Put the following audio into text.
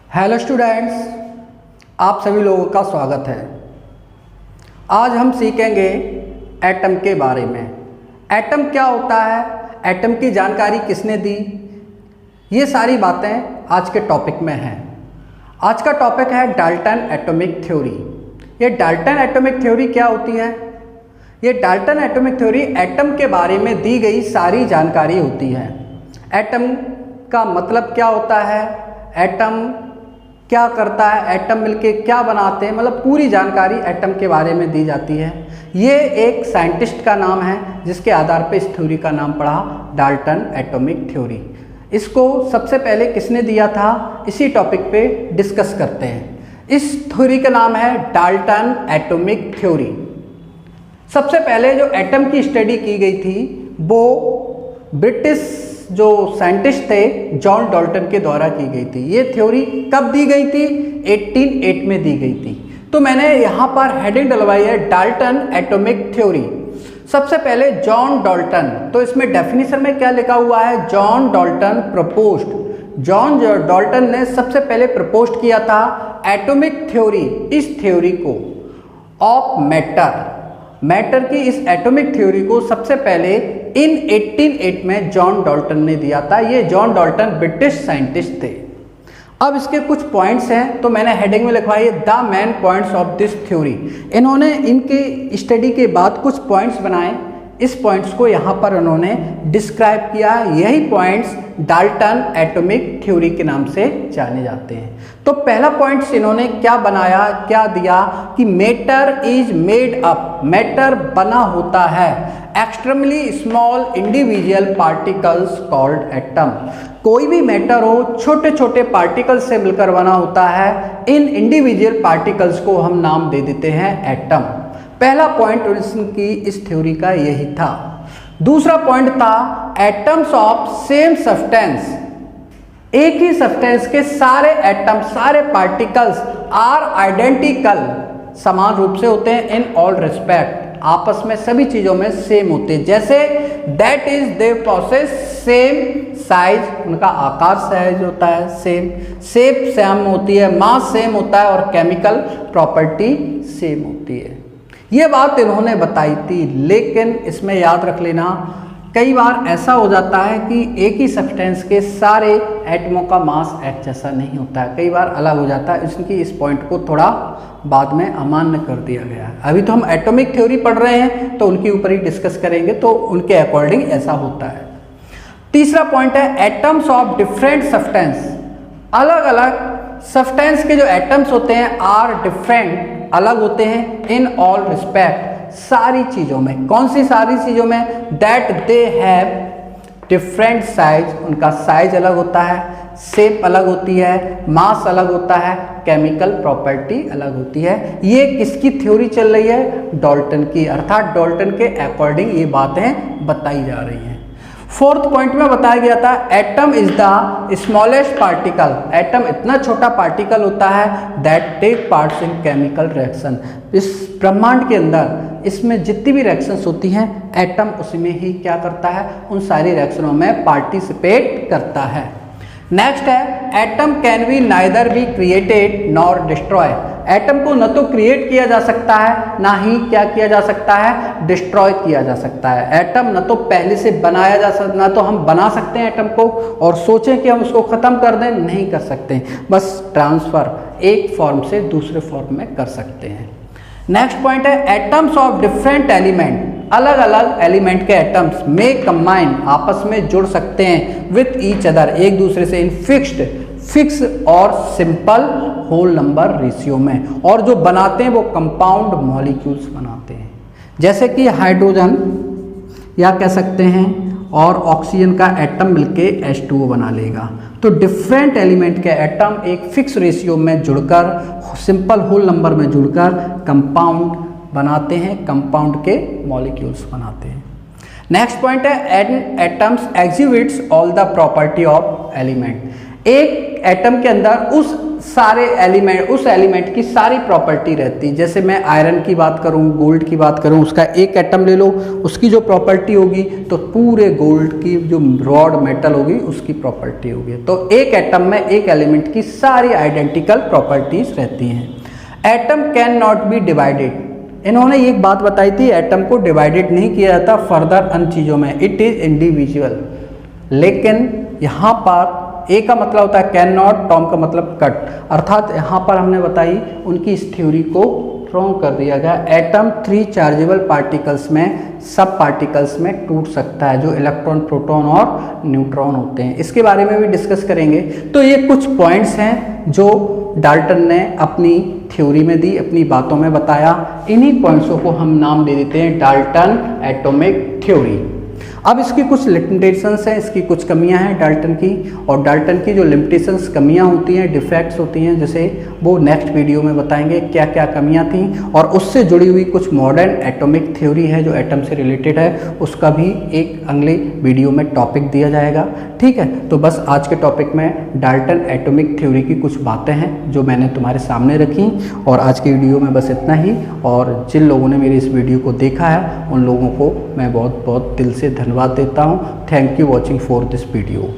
Hello students, आप सभी लोगों का स्वागत है। आज हम सीखेंगे एटम के बारे में। एटम क्या होता है, एटम की जानकारी किसने दी, ये सारी बातें आज के टॉपिक में हैं। आज का टॉपिक है डाल्टन एटॉमिक थ्योरी। ये डाल्टन एटॉमिक थ्योरी क्या होती है? ये डाल्टन एटॉमिक थ्योरी एटम के बारे में दी गई सारी जानकारी होती है। एटम का मतलब क्या होता है, एटम क्या करता है, एटम मिलके क्या बनाते हैं, मतलब पूरी जानकारी एटम के बारे में दी जाती है। ये एक साइंटिस्ट का नाम है जिसके आधार पे इस थ्योरी का नाम पड़ा डाल्टन एटॉमिक थ्योरी। इसको सबसे पहले किसने दिया था, इसी टॉपिक पे डिस्कस करते हैं। इस थ्योरी का नाम है डाल्टन एटॉमिक थ्योरी। सबसे पहले जो एटम की स्टडी की गई थी वो ब्रिटिश जो साइंटिस्ट थे जॉन डाल्टन के द्वारा की गई थी। ये थ्योरी कब दी गई थी? 1808 में दी गई थी। तो मैंने यहाँ पर हेडिंग डलवाई है डाल्टन एटॉमिक थ्योरी। सबसे पहले जॉन डाल्टन, तो इसमें डेफिनेशन में क्या लिखा हुआ है, John Dalton proposed. John Dalton ने सबसे पहले प्रपोज किया था एटॉमिक थ्योरी, इस थ्योरी को ऑफ मैटर की इस एटॉमिक थ्योरी को सबसे पहले इन 1808 में जॉन डाल्टन ने दिया था। ये जॉन डाल्टन ब्रिटिश साइंटिस्ट थे। अब इसके कुछ पॉइंट्स हैं, तो मैंने हेडिंग में लिखवाई है the main points of this theory. इन्होंने इनके स्टडी के बाद कुछ पॉइंट्स बनाए, इस पॉइंट्स को यहाँ पर उन्होंने डिस्क्राइब किया। यही पॉइंट्स डाल्टन एटॉमिक थ्योरी के नाम से जाने जाते हैं। तो पहला पॉइंट्स इन्होंने क्या बनाया, क्या दिया कि matter is made up, matter बना होता है extremely small individual particles called atom. कोई भी मैटर हो छोटे छोटे पार्टिकल्स से मिलकर बना होता है। इन इंडिविजुअल पार्टिकल्स को हम नाम दे देते हैं एटम। पहला पॉइंट की इस थ्योरी का यही था। दूसरा पॉइंट था एटम्स ऑफ सेम सब्सटेंस, एक ही सब्सटेंस के सारे एटम, सारे पार्टिकल्स आर आइडेंटिकल, समान रूप से होते हैं इन ऑल रिस्पेक्ट, आपस में सभी चीजों में सेम होते हैं। जैसे that is they process same size, उनका आकार साइज होता है सेम, शेप सेम होती है, मास सेम होता है और केमिकल प्रॉपर्टी सेम होती है। ये बात इन्होंने बताई थी, लेकिन इसमें याद रख लेना कई बार ऐसा हो जाता है कि एक ही सब्सटेंस के सारे एटमों का मास एक जैसा नहीं होता है, कई बार अलग हो जाता है। इसकी इस पॉइंट को थोड़ा बाद में अमान्य कर दिया गया है। अभी तो हम एटॉमिक थ्योरी पढ़ रहे हैं तो उनके ऊपर ही डिस्कस करेंगे, तो उनके अकॉर्डिंग ऐसा होता है। तीसरा पॉइंट है एटम्स ऑफ डिफरेंट सब्सटेंस, अलग अलग सब्सटेंस के जो एटम्स होते हैं आर डिफरेंट, अलग होते हैं इन ऑल रिस्पेक्ट, सारी चीजों में। कौन सी सारी चीजों में? That they have different size, उनका साइज अलग होता है, शेप अलग होती है, मास अलग होता है, केमिकल प्रॉपर्टी अलग होती है। ये किसकी थ्योरी चल रही है? डाल्टन की, अर्थात डाल्टन के अकॉर्डिंग ये बातें बताई जा रही हैं। फोर्थ पॉइंट में बताया गया था atom is the smallest particle, atom इतना छोटा पार्टिकल होता है that take parts in chemical reaction. इस ब्रह्मांड के अंदर इसमें जितनी भी रिएक्शंस होती हैं एटम उसमें ही क्या करता है, उन सारी रिएक्शनों में पार्टिसिपेट करता है। नेक्स्ट है atom can be neither be created nor destroy. Atom को न तो क्रिएट किया जा सकता है ना ही क्या किया जा सकता है, डिस्ट्रॉय किया जा सकता है। एटम न तो पहले से बनाया जा सकता, ना तो हम बना सकते हैं एटम को और सोचें कि हम उसको ख़त्म कर दें, नहीं कर सकते, बस ट्रांसफ़र एक फॉर्म से दूसरे फॉर्म में कर सकते हैं। नेक्स्ट पॉइंट है एटम्स ऑफ डिफरेंट एलिमेंट, अलग अलग एलिमेंट के एटम्स में कंबाइन, आपस में जुड़ सकते हैं विथ ईच अदर, एक दूसरे से इन फिक्स और सिंपल होल नंबर रेशियो में, और जो बनाते हैं वो कंपाउंड मॉलिक्यूल्स बनाते हैं, जैसे कि हाइड्रोजन या कह सकते हैं और ऑक्सीजन का एटम मिलके H2O बना लेगा। तो डिफरेंट एलिमेंट के एटम एक फिक्स रेशियो में जुड़कर, सिंपल होल नंबर में जुड़कर कंपाउंड बनाते हैं, कंपाउंड के मॉलिक्यूल्स बनाते हैं। नेक्स्ट पॉइंट है atoms exhibits all the property of element. एक एटम के अंदर उस एलिमेंट की सारी प्रॉपर्टी रहती है। जैसे मैं आयरन की बात करूं, गोल्ड की बात करूं, उसका एक एटम ले लो, उसकी जो प्रॉपर्टी होगी तो पूरे गोल्ड की जो रॉड मेटल होगी उसकी प्रॉपर्टी होगी। तो एक एटम में एक एलिमेंट की सारी आइडेंटिकल प्रॉपर्टीज रहती हैं। Atom can not be divided. इन्होंने एक बात बताई थी, एटम को डिवाइडेड नहीं किया जाता फर्दर अन्य चीज़ों में, इट इज़ इंडिविजुअल। लेकिन यहाँ पर ए का मतलब होता है कैन नॉट, टॉम का मतलब कट, अर्थात यहाँ पर हमने बताई उनकी इस थ्योरी को रॉन्ग कर दिया गया। एटम 3 चार्जेबल पार्टिकल्स में, सब पार्टिकल्स में टूट सकता है, जो इलेक्ट्रॉन, प्रोटॉन और न्यूट्रॉन होते हैं। इसके बारे में भी डिस्कस करेंगे। तो ये कुछ पॉइंट्स हैं जो डाल्टन ने अपनी थ्योरी में दी, अपनी बातों में बताया। इन्हीं पॉइंट्सों को हम नाम दे देते हैं डाल्टन एटॉमिक थ्योरी। अब इसकी कुछ लिमिटेशंस हैं, इसकी कुछ कमियां हैं डाल्टन की, और डाल्टन की जो लिमिटेशंस, कमियां होती हैं, डिफेक्ट्स होती हैं, जैसे वो नेक्स्ट वीडियो में बताएंगे क्या क्या कमियां थी। और उससे जुड़ी हुई कुछ मॉडर्न एटॉमिक थ्योरी है जो एटम से रिलेटेड है, उसका भी एक अगले वीडियो में टॉपिक दिया जाएगा। ठीक है, तो बस आज के टॉपिक में डाल्टन एटॉमिक थ्योरी की कुछ बातें हैं जो मैंने तुम्हारे सामने रखी, और आज की वीडियो में बस इतना ही। और जिन लोगों ने मेरी इस वीडियो को देखा है उन लोगों को मैं बहुत बहुत दिल से धन्यवाद देता हूँ। Thank you watching for this video.